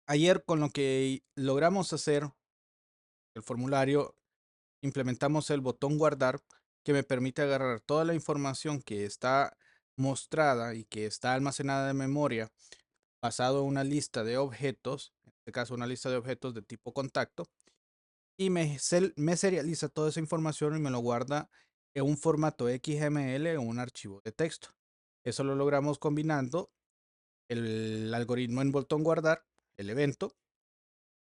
Ayer con lo que logramos hacer el formulario, implementamos el botón guardar que me permite agarrar toda la información que está mostrada y que está almacenada en memoria basado en una lista de objetos, en este caso una lista de objetos de tipo contacto, y me serializa toda esa información y me lo guarda en un formato XML o un archivo de texto. Eso lo logramos combinando el algoritmo en botón guardar, el evento,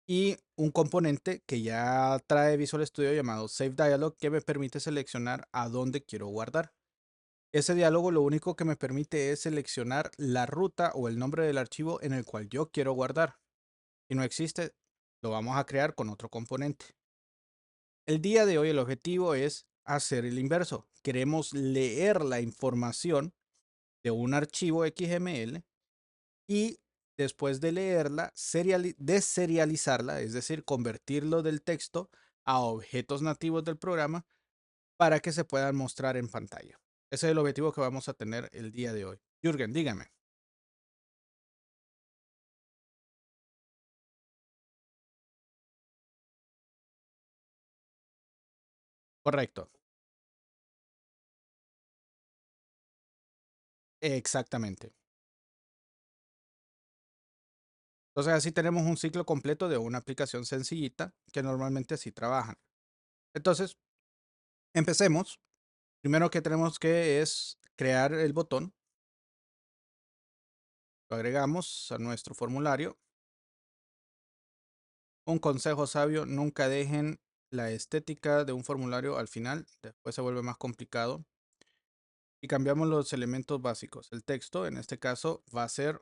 y un componente que ya trae Visual Studio llamado Save Dialog que me permite seleccionar a dónde quiero guardar. Ese diálogo lo único que me permite es seleccionar la ruta o el nombre del archivo en el cual yo quiero guardar. Si no existe, lo vamos a crear con otro componente. El día de hoy el objetivo es hacer el inverso. Queremos leer la información de un archivo XML y después de leerla, deserializarla, es decir, convertirlo del texto a objetos nativos del programa para que se puedan mostrar en pantalla. Ese es el objetivo que vamos a tener el día de hoy. Jürgen, dígame. Correcto. Exactamente. Entonces así tenemos un ciclo completo de una aplicación sencillita que normalmente así trabajan. Entonces, empecemos. Primero que tenemos que es crear el botón. Lo agregamos a nuestro formulario. Un consejo sabio, nunca dejen la estética de un formulario al final, después se vuelve más complicado. Y cambiamos los elementos básicos. El texto, en este caso, va a ser,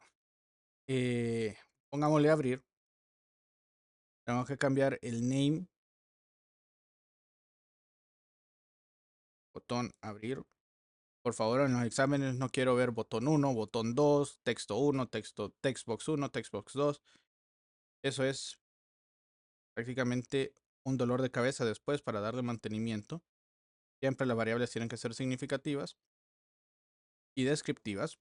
pongámosle abrir. Tenemos que cambiar el name, botón abrir. Por favor, en los exámenes no quiero ver botón 1, botón 2, texto 1, textbox 1, textbox 2. Eso es prácticamente un dolor de cabeza después para darle mantenimiento. Siempre las variables tienen que ser significativas y descriptivas.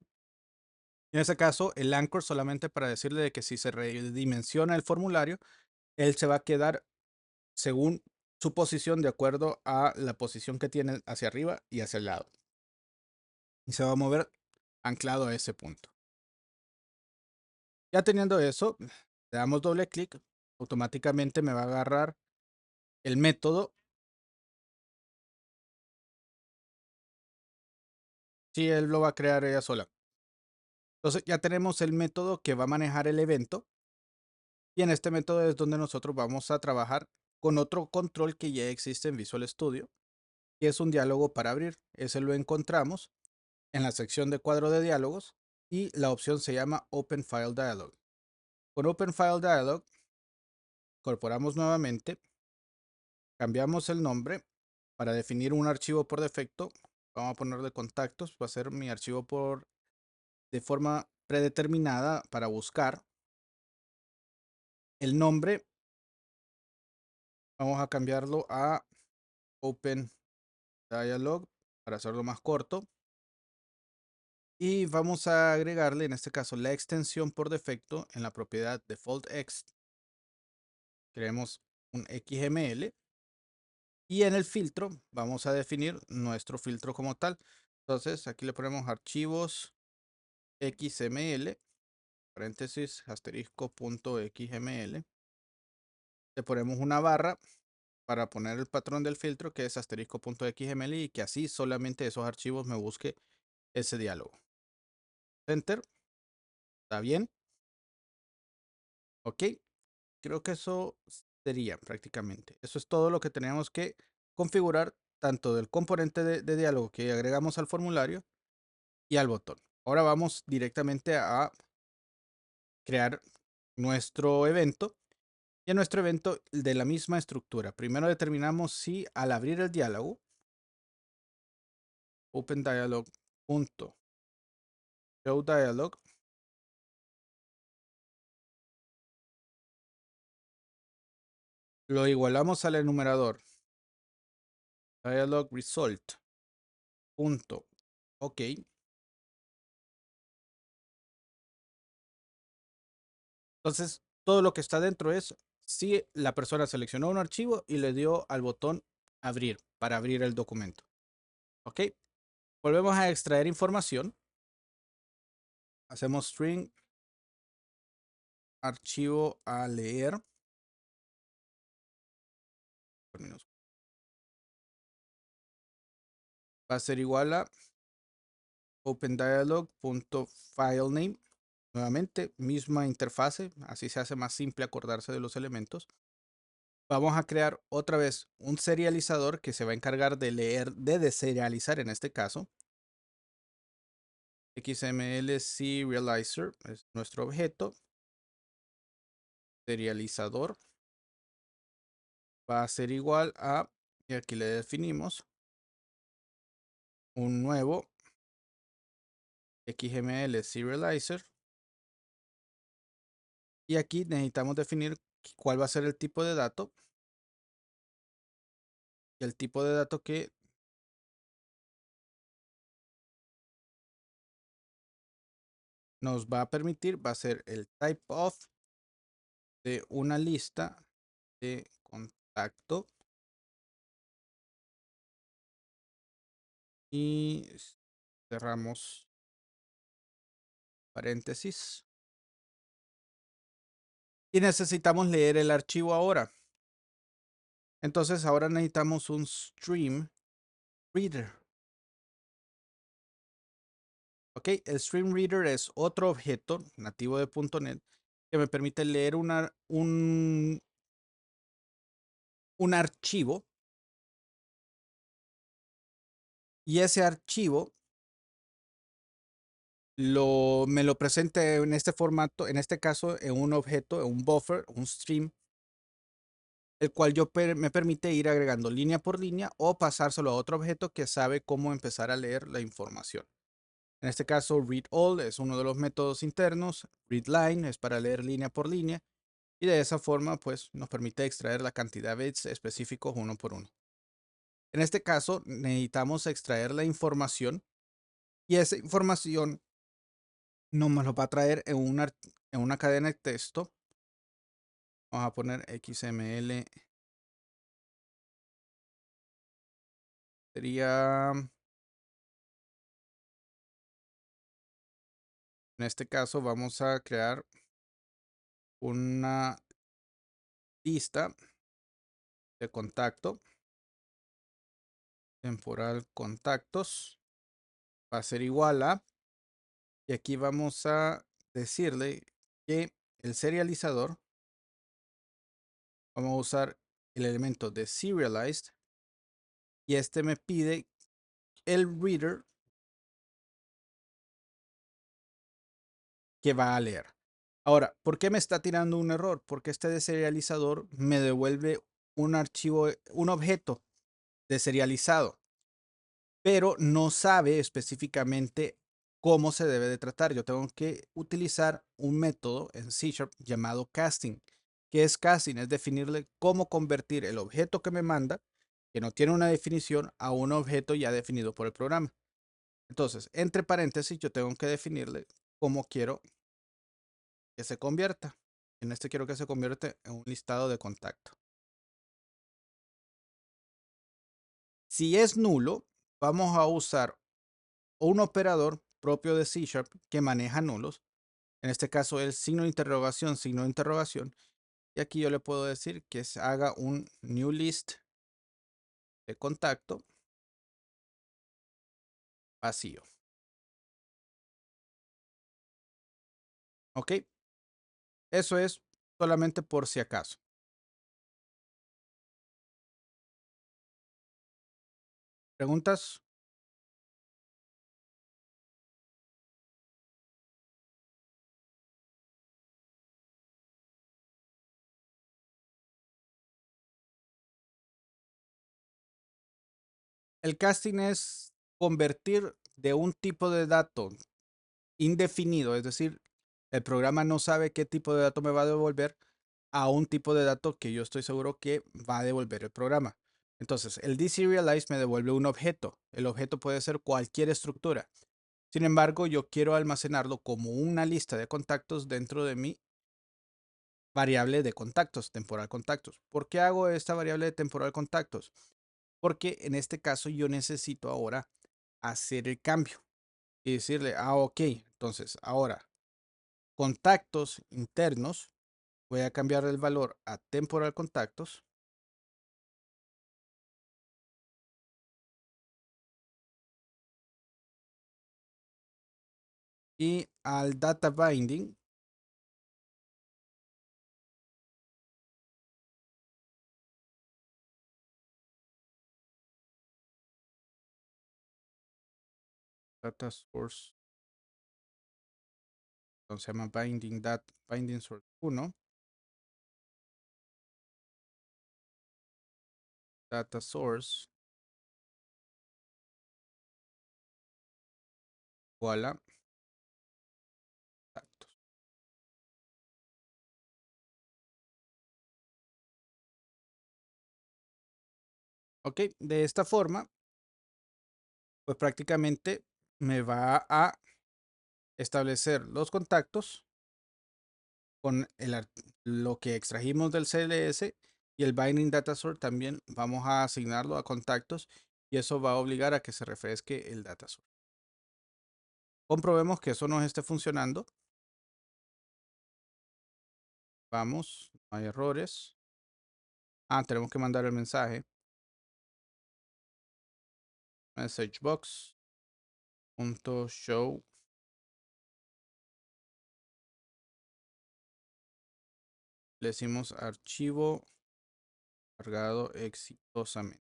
En ese caso, el anchor solamente para decirle de que si se redimensiona el formulario, él se va a quedar según su posición de acuerdo a la posición que tiene hacia arriba y hacia el lado. Y se va a mover anclado a ese punto. Ya teniendo eso, le damos doble clic, automáticamente me va a agarrar el método. Si él lo va a crear ella sola. Entonces ya tenemos el método que va a manejar el evento. Y en este método es donde nosotros vamos a trabajar con otro control que ya existe en Visual Studio, que es un diálogo para abrir. Ese lo encontramos en la sección de cuadro de diálogos y la opción se llama Open File Dialog. Con Open File Dialog, incorporamos nuevamente, cambiamos el nombre para definir un archivo por defecto. Vamos a ponerle contactos, va a ser mi archivo de forma predeterminada para buscar. El nombre, vamos a cambiarlo a Open Dialog para hacerlo más corto. Y vamos a agregarle, en este caso, la extensión por defecto en la propiedad defaultX. Creemos un XML y en el filtro vamos a definir nuestro filtro como tal. Entonces aquí le ponemos archivos XML, paréntesis, asterisco punto XML. Le ponemos una barra para poner el patrón del filtro que es asterisco punto XML y que así solamente esos archivos me busque ese diálogo. Enter. ¿Está bien? Ok. Creo que eso sería prácticamente. Eso es todo lo que tenemos que configurar tanto del componente de diálogo que agregamos al formulario y al botón. Ahora vamos directamente a crear nuestro evento y en nuestro evento de la misma estructura. Primero determinamos si al abrir el diálogo, open dialog punto show dialog, lo igualamos al enumerador dialog result punto ok. Entonces todo lo que está dentro es si la persona seleccionó un archivo y le dio al botón abrir para abrir el documento. ¿Ok? Volvemos a extraer información. Hacemos string archivo a leer. Va a ser igual a opendialog.filename. Nuevamente, misma interfase. Así se hace más simple acordarse de los elementos. Vamos a crear otra vez un serializador que se va a encargar de leer, de deserializar en este caso. XML Serializer es nuestro objeto. Serializador va a ser igual a, y aquí le definimos un nuevo XML Serializer. Y aquí necesitamos definir cuál va a ser el tipo de dato. Y el tipo de dato que nos va a permitir va a ser el type of de una lista de contacto. Y cerramos paréntesis. Y necesitamos leer el archivo ahora. Entonces ahora necesitamos un stream reader. Ok, el stream reader es otro objeto nativo de .NET que me permite leer un archivo. Y ese archivo me lo presenta en este formato, en este caso en un objeto, en un buffer, un stream, el cual me permite ir agregando línea por línea o pasárselo a otro objeto que sabe cómo empezar a leer la información. En este caso, read all es uno de los métodos internos, read line es para leer línea por línea, y de esa forma pues nos permite extraer la cantidad de bits específicos uno por uno. En este caso necesitamos extraer la información y esa información nos lo va a traer en una cadena de texto. Vamos a poner XML. Sería, en este caso vamos a crear una lista de contacto. Temporal contactos. Va a ser igual a. Y aquí vamos a decirle que el serializador, vamos a usar el elemento de serialized. Y este me pide el reader que va a leer. Ahora, ¿por qué me está tirando un error? Porque este deserializador me devuelve un archivo, un objeto deserializado, pero no sabe específicamente cómo se debe de tratar. Yo tengo que utilizar un método en C# llamado casting. ¿Qué es casting? Es definirle cómo convertir el objeto que me manda, que no tiene una definición, a un objeto ya definido por el programa. Entonces, entre paréntesis, yo tengo que definirle cómo quiero que se convierta. En este quiero que se convierta en un listado de contacto. Si es nulo, vamos a usar un operador propio de C# que maneja nulos. En este caso el signo de interrogación, signo de interrogación. Y aquí yo le puedo decir que se haga un new list de contacto vacío. ¿Ok? Eso es solamente por si acaso. ¿Preguntas? El casting es convertir de un tipo de dato indefinido, es decir, el programa no sabe qué tipo de dato me va a devolver, a un tipo de dato que yo estoy seguro que va a devolver el programa. Entonces, el deserialize me devuelve un objeto. El objeto puede ser cualquier estructura. Sin embargo, yo quiero almacenarlo como una lista de contactos dentro de mi variable de contactos, temporal contactos. ¿Por qué hago esta variable de temporal contactos? Porque en este caso yo necesito ahora hacer el cambio y decirle, ok, entonces ahora contactos internos, voy a cambiar el valor a temporal contactos y al data binding, data source, entonces se llama binding source 1, data source, igual a contactos. Ok, de esta forma, pues prácticamente me va a establecer los contactos con lo que extrajimos del CLS y el binding data source también vamos a asignarlo a contactos y eso va a obligar a que se refresque el data source. Comprobemos que eso nos esté funcionando. Vamos, no hay errores. Tenemos que mandar el mensaje. Message box punto show. Le decimos archivo cargado exitosamente.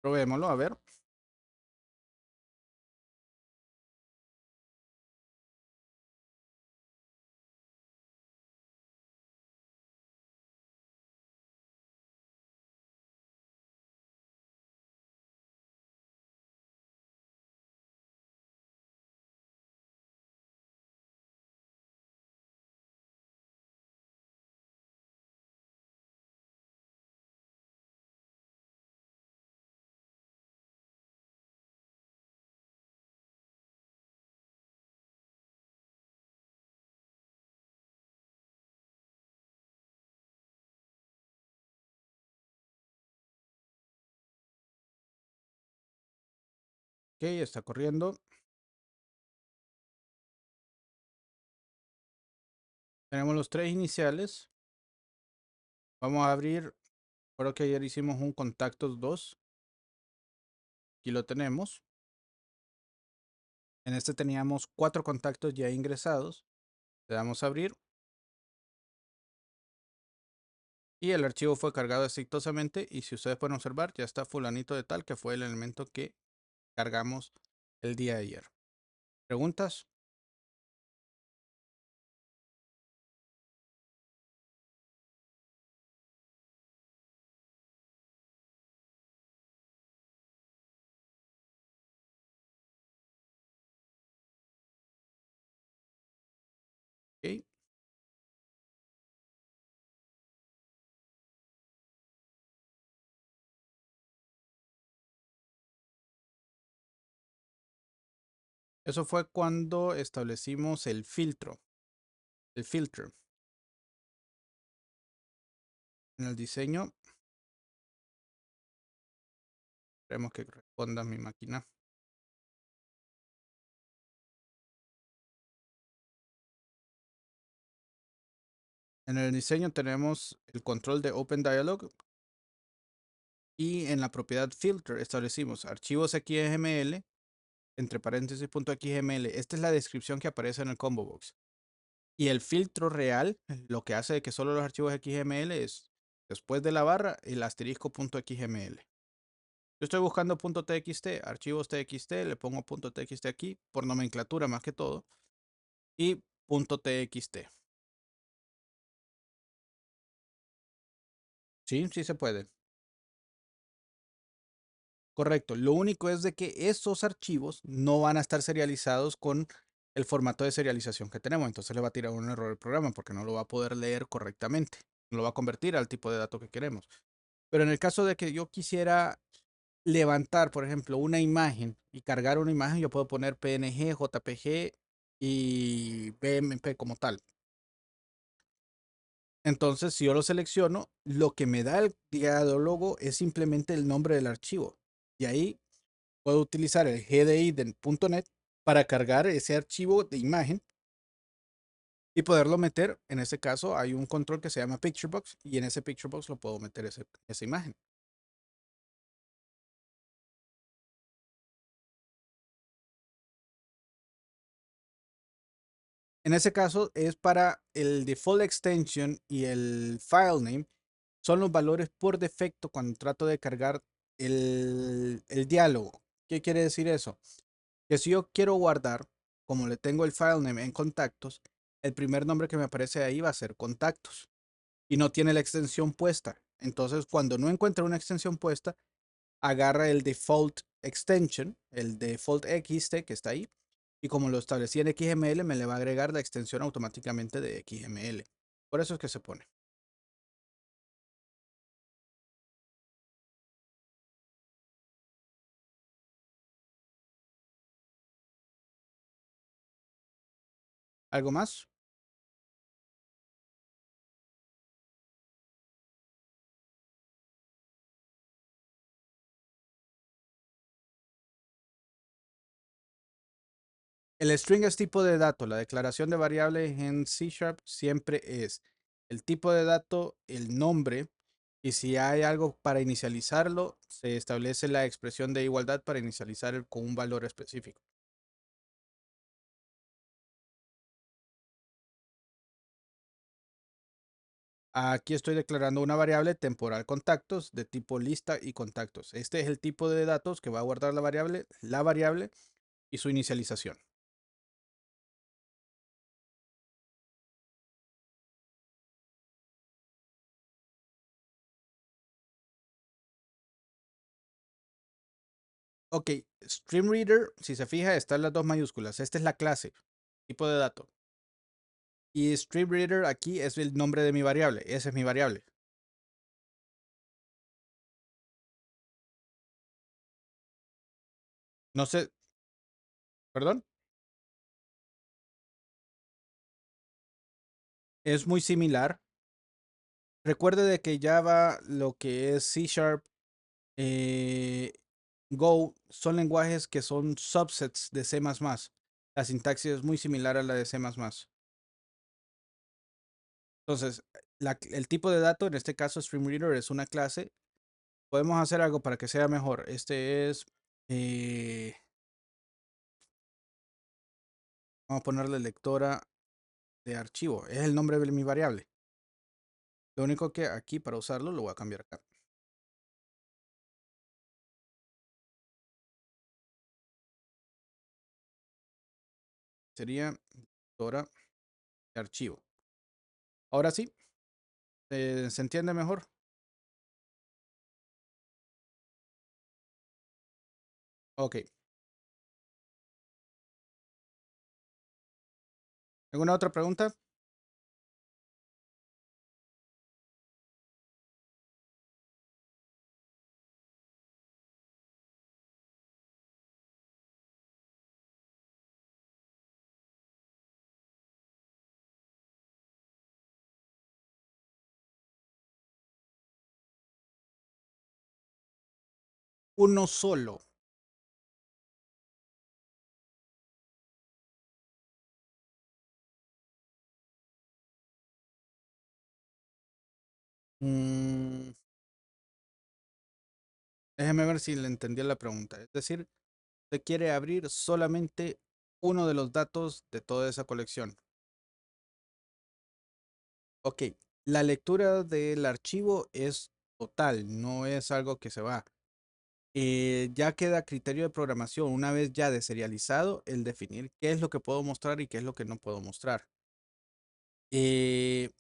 Probémoslo, a ver. Ok, está corriendo. Tenemos los tres iniciales. Vamos a abrir. Creo que ayer hicimos un contactos 2. Aquí lo tenemos. En este teníamos 4 contactos ya ingresados. Le damos a abrir. Y el archivo fue cargado exitosamente. Y si ustedes pueden observar, ya está fulanito de tal, que fue el elemento que cargamos el día de ayer. ¿Preguntas? Ok. Eso fue cuando establecimos el filtro. El filter. En el diseño. Esperemos que responda mi máquina. En el diseño tenemos el control de Open Dialog y en la propiedad filter establecimos archivos XML, entre paréntesis .xml. Esta es la descripción que aparece en el combo box. Y el filtro real, lo que hace que solo los archivos XML es después de la barra el asterisco .xml. Yo estoy buscando .txt, archivos txt, le pongo .txt aquí por nomenclatura más que todo y .txt. Sí, sí se puede. Correcto. Lo único es de que esos archivos no van a estar serializados con el formato de serialización que tenemos. Entonces le va a tirar un error al programa porque no lo va a poder leer correctamente. No lo va a convertir al tipo de dato que queremos. Pero en el caso de que yo quisiera levantar, por ejemplo, una imagen y cargar una imagen, yo puedo poner PNG, JPG y BMP como tal. Entonces, si yo lo selecciono, lo que me da el diálogo es simplemente el nombre del archivo. Y ahí puedo utilizar el GDI del .NET para cargar ese archivo de imagen y poderlo meter. En este caso, hay un control que se llama Picturebox y en ese Picturebox lo puedo meter esa imagen. En ese caso es para el default extension y el file name son los valores por defecto cuando trato de cargar el diálogo. ¿Qué quiere decir eso? Que si yo quiero guardar, como le tengo el file name en contactos, el primer nombre que me aparece ahí va a ser contactos y no tiene la extensión puesta. Entonces, cuando no encuentra una extensión puesta, agarra el default extension, el default XT que está ahí, y como lo establecí en XML, me le va a agregar la extensión automáticamente de XML. Por eso es que se pone. ¿Algo más? El string es tipo de dato. La declaración de variables en C Sharp siempre es el tipo de dato, el nombre, y si hay algo para inicializarlo, se establece la expresión de igualdad para inicializar con un valor específico. Aquí estoy declarando una variable temporal contactos de tipo lista y contactos. Este es el tipo de datos que va a guardar la variable y su inicialización. Ok, StreamReader, si se fija, están las dos mayúsculas. Esta es la clase, tipo de dato. Y StreamReader aquí es el nombre de mi variable. Esa es mi variable. No sé, perdón. Es muy similar. Recuerde de que Java, lo que es C Sharp, eh, Go, son lenguajes que son subsets de C++. La sintaxis es muy similar a la de C++. Entonces, el tipo de dato, en este caso StreamReader, es una clase. Podemos hacer algo para que sea mejor. Este es, eh, vamos a ponerle lectora de archivo. Es el nombre de mi variable. Lo único que aquí para usarlo lo voy a cambiar acá. Sería lectora de archivo. Ahora sí, ¿se entiende mejor? Ok. ¿Alguna otra pregunta? Uno solo. Mm, déjeme ver si le entendí la pregunta. Es decir, se quiere abrir solamente uno de los datos de toda esa colección. Ok, la lectura del archivo es total, no es algo que se va. Ya queda a criterio de programación, una vez ya deserializado, el definir qué es lo que puedo mostrar y qué es lo que no puedo mostrar. Eh,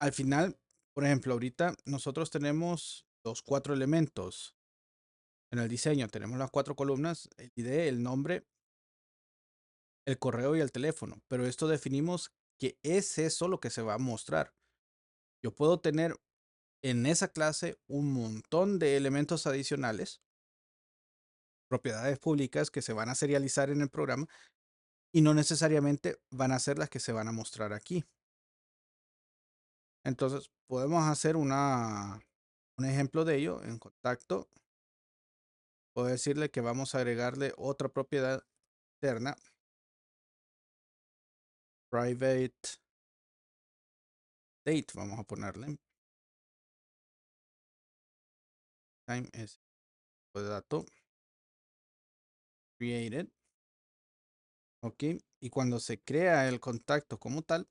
Al final, por ejemplo, ahorita nosotros tenemos los cuatro elementos en el diseño. Tenemos las cuatro columnas, el ID, el nombre, el correo y el teléfono. Pero esto definimos que es eso lo que se va a mostrar. Yo puedo tener en esa clase un montón de elementos adicionales, propiedades públicas que se van a serializar en el programa y no necesariamente van a ser las que se van a mostrar aquí. Entonces, podemos hacer un ejemplo de ello en contacto. Puedo decirle que vamos a agregarle otra propiedad externa, private date, vamos a ponerle. Time es tipo de dato, created. Ok, y cuando se crea el contacto como tal,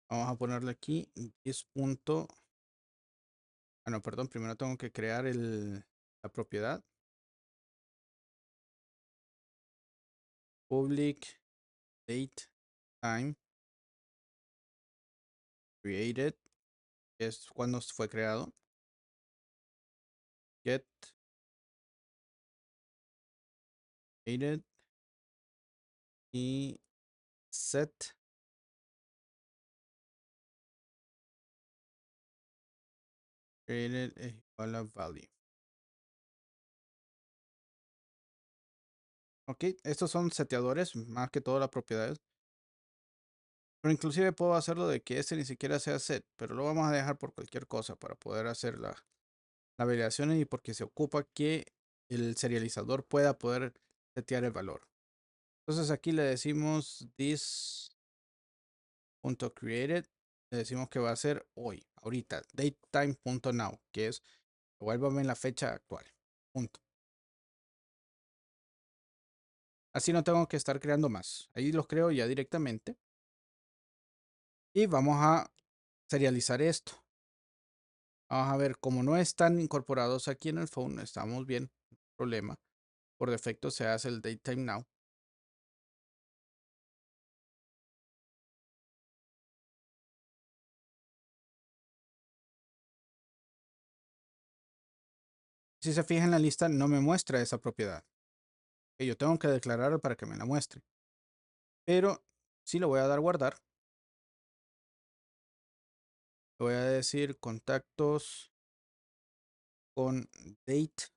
vamos a ponerle aquí 10 punto. Ah, no, perdón, primero tengo que crear la propiedad. Public date time created, que es cuando fue creado. Get created y set created es igual a value. Ok, estos son seteadores, más que todo las propiedades. Pero inclusive puedo hacerlo de que este ni siquiera sea set, pero lo vamos a dejar por cualquier cosa para poder hacer las validaciones y porque se ocupa que el serializador pueda poder setear el valor. Entonces aquí le decimos this.created, le decimos que va a ser hoy, ahorita, datetime.now, que es devuélvame la fecha actual. Punto. Así no tengo que estar creando más. Ahí los creo ya directamente. Y vamos a serializar esto. Vamos a ver, como no están incorporados aquí en el phone, estamos bien, no hay problema. Por defecto se hace el datetime now. Si se fija en la lista, no me muestra esa propiedad. Que yo tengo que declarar para que me la muestre. Pero sí lo voy a dar guardar. Le voy a decir contactos con date.xml.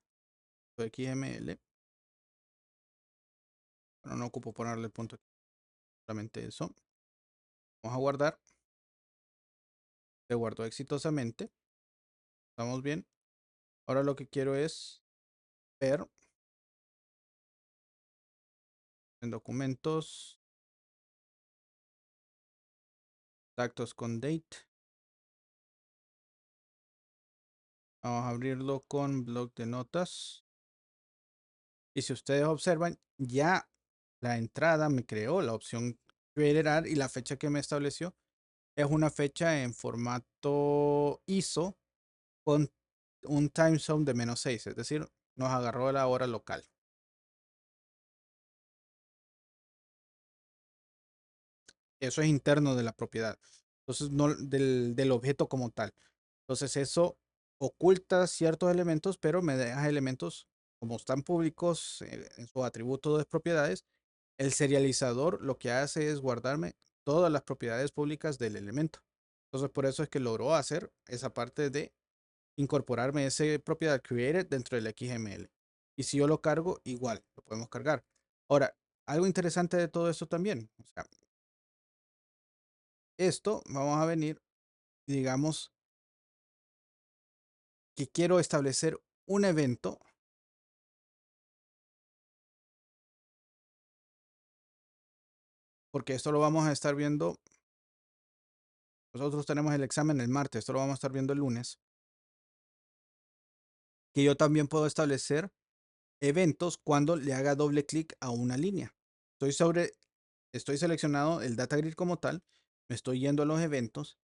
Bueno, no ocupo ponerle el punto, solamente eso. Vamos a guardar. Se guardó exitosamente. Estamos bien. Ahora lo que quiero es ver en documentos, contactos con date. Vamos a abrirlo con blog de notas. Y si ustedes observan, ya la entrada me creó la opción created y la fecha que me estableció es una fecha en formato ISO con un time zone de -6, es decir, nos agarró la hora local. Eso es interno de la propiedad. Entonces, no del objeto como tal. Entonces, eso oculta ciertos elementos, pero me deja elementos como están públicos en su atributo de propiedades. El serializador lo que hace es guardarme todas las propiedades públicas del elemento. Entonces, por eso es que logró hacer esa parte de incorporarme esa propiedad created dentro del XML. Y si yo lo cargo, igual, lo podemos cargar. Ahora, algo interesante de todo esto también. O sea, esto vamos a venir y digamos que quiero establecer un evento, porque esto lo vamos a estar viendo. Nosotros tenemos el examen el martes, esto lo vamos a estar viendo el lunes. Que yo también puedo establecer eventos cuando le haga doble clic a una línea. Estoy seleccionado el data grid como tal, me estoy yendo a los eventos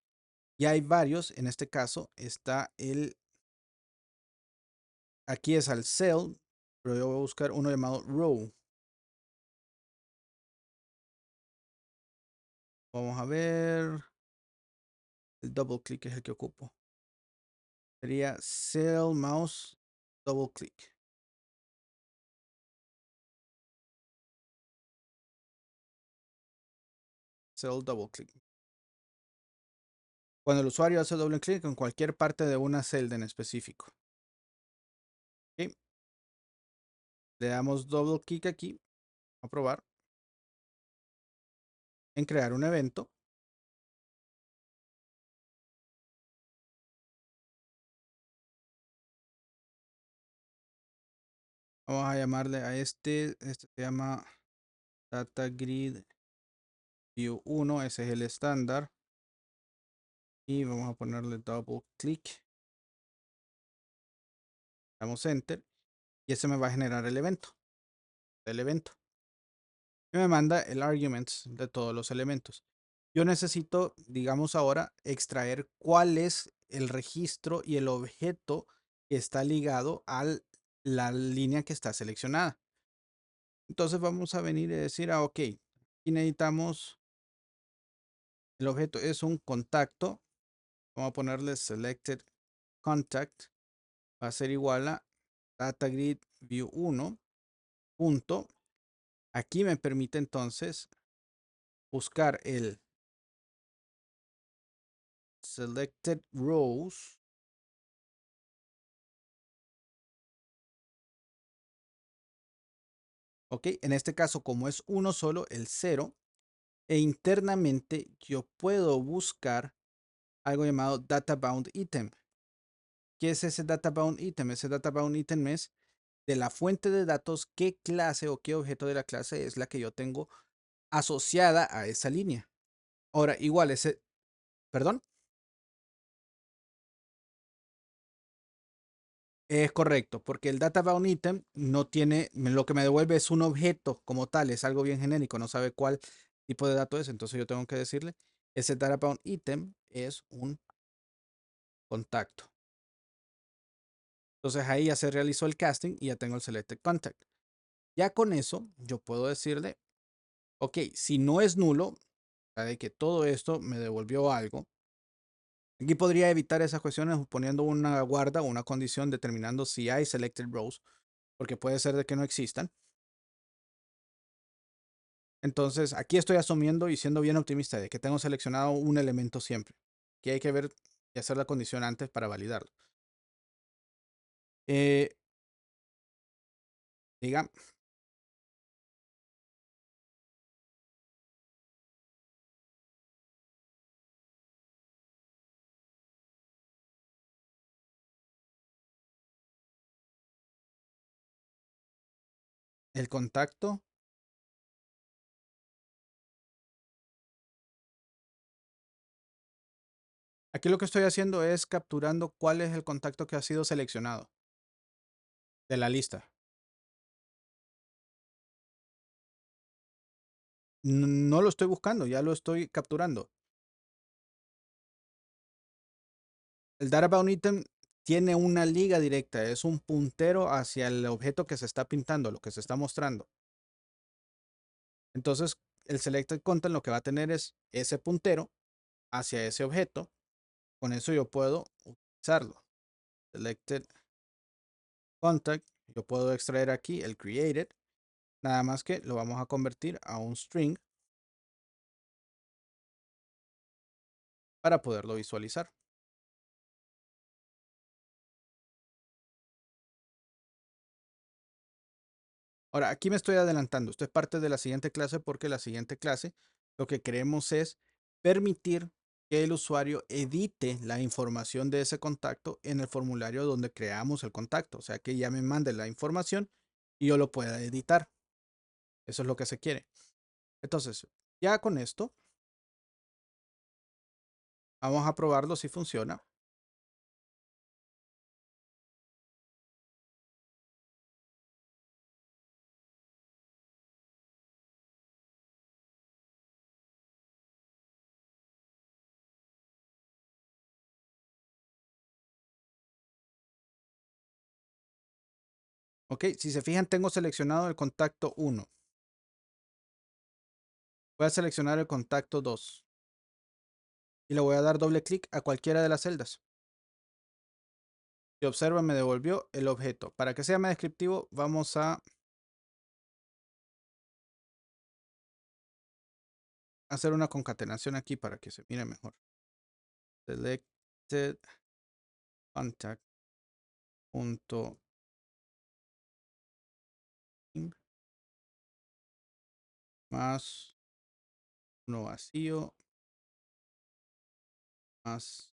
y hay varios. En este caso está aquí es al cell, pero yo voy a buscar uno llamado row. Vamos a ver, el double click es el que ocupo. Sería cell mouse double click. Cell double click. Cuando el usuario hace doble clic en cualquier parte de una celda en específico. ¿Ok? Le damos doble clic aquí, a probar, en crear un evento. Vamos a llamarle a este se llama Data Grid View 1, ese es el estándar. Y vamos a ponerle double clic. Damos enter y ese me va a generar el evento. Y me manda el arguments de todos los elementos. Yo necesito, digamos ahora, extraer cuál es el registro y el objeto que está ligado a la línea que está seleccionada. Entonces vamos a venir y decir, ok, y necesitamos, el objeto es un contacto. Vamos a ponerle selected contact. Va a ser igual a data grid view 1 punto. Aquí me permite entonces buscar el selected rows. Ok, en este caso, como es uno solo, el 0, e internamente yo puedo buscar algo llamado data bound item. ¿Qué es ese data bound item? Ese data bound item es de la fuente de datos qué clase o qué objeto de la clase es la que yo tengo asociada a esa línea. Ahora, igual ese, perdón, es correcto, porque el data bound item no tiene, lo que me devuelve es un objeto como tal, es algo bien genérico, no sabe cuál tipo de dato es, entonces yo tengo que decirle, ese data bound item es un contacto. Entonces ahí ya se realizó el casting y ya tengo el selected contact. Ya con eso yo puedo decirle, ok, si no es nulo, de que todo esto me devolvió algo. Aquí podría evitar esas cuestiones poniendo una guarda o una condición determinando si hay selected rows, porque puede ser de que no existan. Entonces, aquí estoy asumiendo y siendo bien optimista de que tengo seleccionado un elemento siempre. Que hay que ver y hacer la condición antes para validarlo. Eh, diga, el contacto. Aquí lo que estoy haciendo es capturando cuál es el contacto que ha sido seleccionado de la lista. No lo estoy buscando, ya lo estoy capturando. El data bound item tiene una liga directa, es un puntero hacia el objeto que se está pintando, lo que se está mostrando. Entonces, el selected content lo que va a tener es ese puntero hacia ese objeto. Con eso yo puedo utilizarlo. Selected contact, yo puedo extraer aquí el created, nada más que lo vamos a convertir a un string para poderlo visualizar. Ahora, aquí me estoy adelantando. Esto es parte de la siguiente clase porque la siguiente clase lo que queremos es permitir que el usuario edite la información de ese contacto en el formulario donde creamos el contacto. O sea, que ya me mande la información y yo lo pueda editar. Eso es lo que se quiere. Entonces, ya con esto, vamos a probarlo si funciona. Ok, si se fijan, tengo seleccionado el contacto 1. Voy a seleccionar el contacto 2 y le voy a dar doble clic a cualquiera de las celdas. Si observa, me devolvió el objeto. Para que sea más descriptivo, vamos a hacer una concatenación aquí para que se mire mejor. selected contact punto más uno vacío más.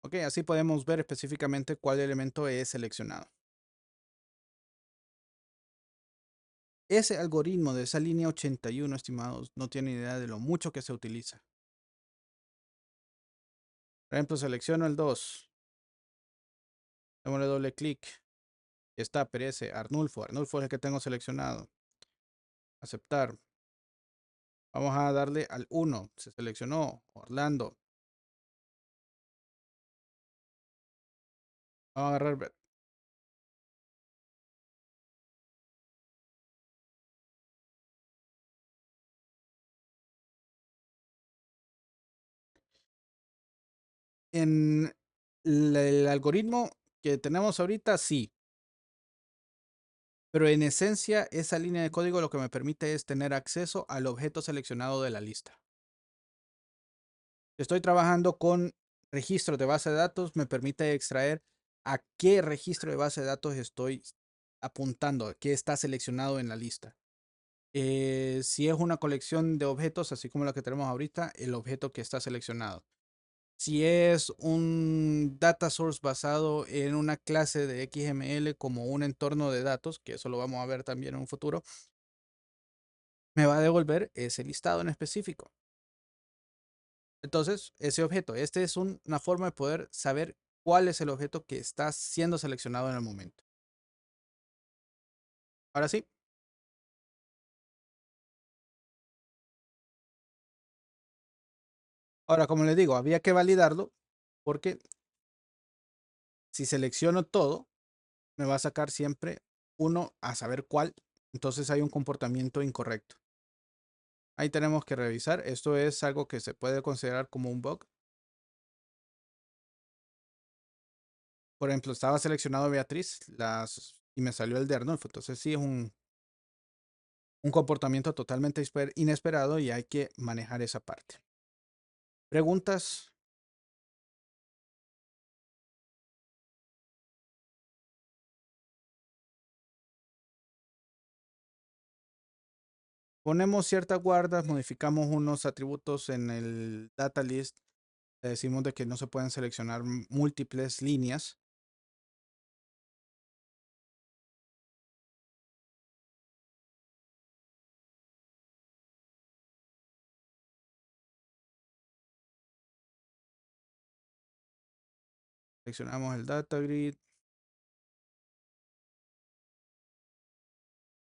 Ok, así podemos ver específicamente cuál elemento es seleccionado. Ese algoritmo de esa línea 81, estimados, no tiene idea de lo mucho que se utiliza. Por ejemplo, selecciono el 2. Démosle doble clic. Está, aparece Arnulfo. Arnulfo es el que tengo seleccionado. Aceptar. Vamos a darle al 1. Se seleccionó Orlando. Vamos a agarrar. En el algoritmo que tenemos ahorita, sí. Pero en esencia, esa línea de código lo que me permite es tener acceso al objeto seleccionado de la lista. Estoy trabajando con registros de base de datos, me permite extraer a qué registro de base de datos estoy apuntando, qué está seleccionado en la lista. Si es una colección de objetos, así como la que tenemos ahorita, el objeto que está seleccionado. Si es un data source basado en una clase de XML como un entorno de datos, que eso lo vamos a ver también en un futuro, me va a devolver ese listado en específico. Entonces, ese objeto, este es una forma de poder saber cuál es el objeto que está siendo seleccionado en el momento. Ahora sí. Ahora, como les digo, había que validarlo porque si selecciono todo, me va a sacar siempre uno a saber cuál. Entonces hay un comportamiento incorrecto. Ahí tenemos que revisar. Esto es algo que se puede considerar como un bug. Por ejemplo, estaba seleccionado Beatriz y me salió el de Arnulfo. Entonces sí es un comportamiento totalmente inesperado y hay que manejar esa parte. ¿Preguntas? Ponemos ciertas guardas, modificamos unos atributos en el data list. Le decimos de que no se pueden seleccionar múltiples líneas. Seleccionamos el data grid.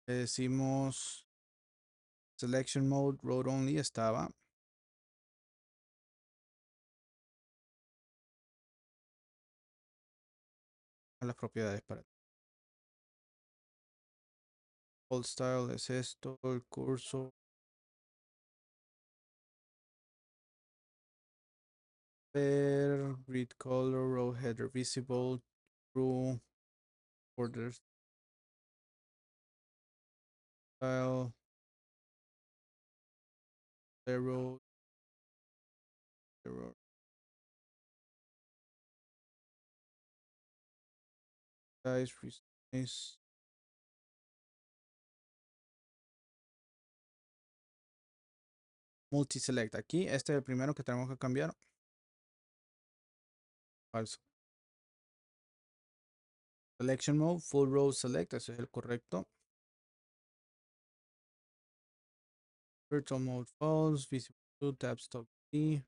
Le decimos selection mode, road only estaba. A las propiedades para Old style es esto, el curso. Grid color, row header visible, true, border style, zero, error, size, resize. Multi-select. Aquí, este es el primero que tenemos que cambiar. Falso. Selection mode, full row select, ese es el correcto. Virtual mode false, visible to tab stop D.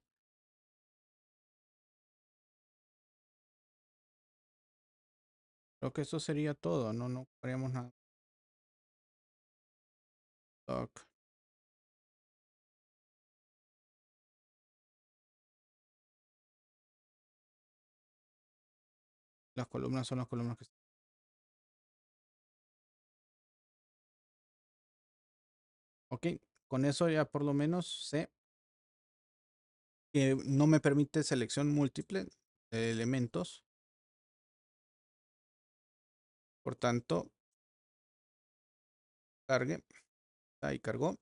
Creo que eso sería todo, no haríamos nada. Doc. Las columnas son las columnas que... Ok, con eso ya por lo menos sé que no me permite selección múltiple de elementos. Por tanto, cargue. Ahí cargó.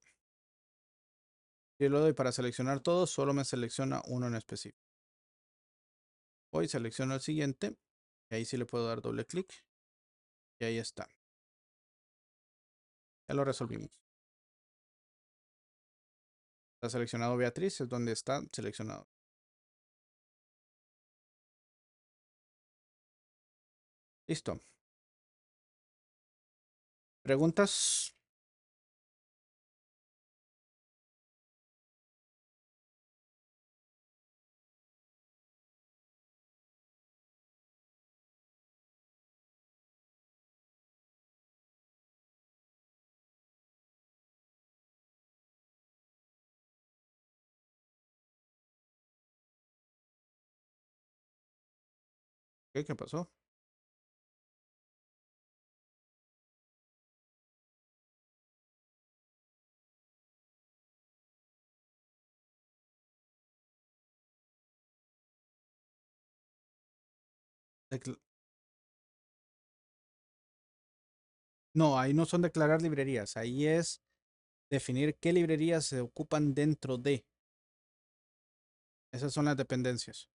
Si lo doy para seleccionar todos, solo me selecciona uno en específico. Voy, selecciono el siguiente. Y ahí sí le puedo dar doble clic. Y ahí está. Ya lo resolvimos. Está seleccionado Beatriz, es donde está seleccionado. Listo. ¿Preguntas? ¿Qué pasó? Decla- No, ahí no son declarar librerías. Ahí es definir qué librerías se ocupan dentro de. Esas son las dependencias.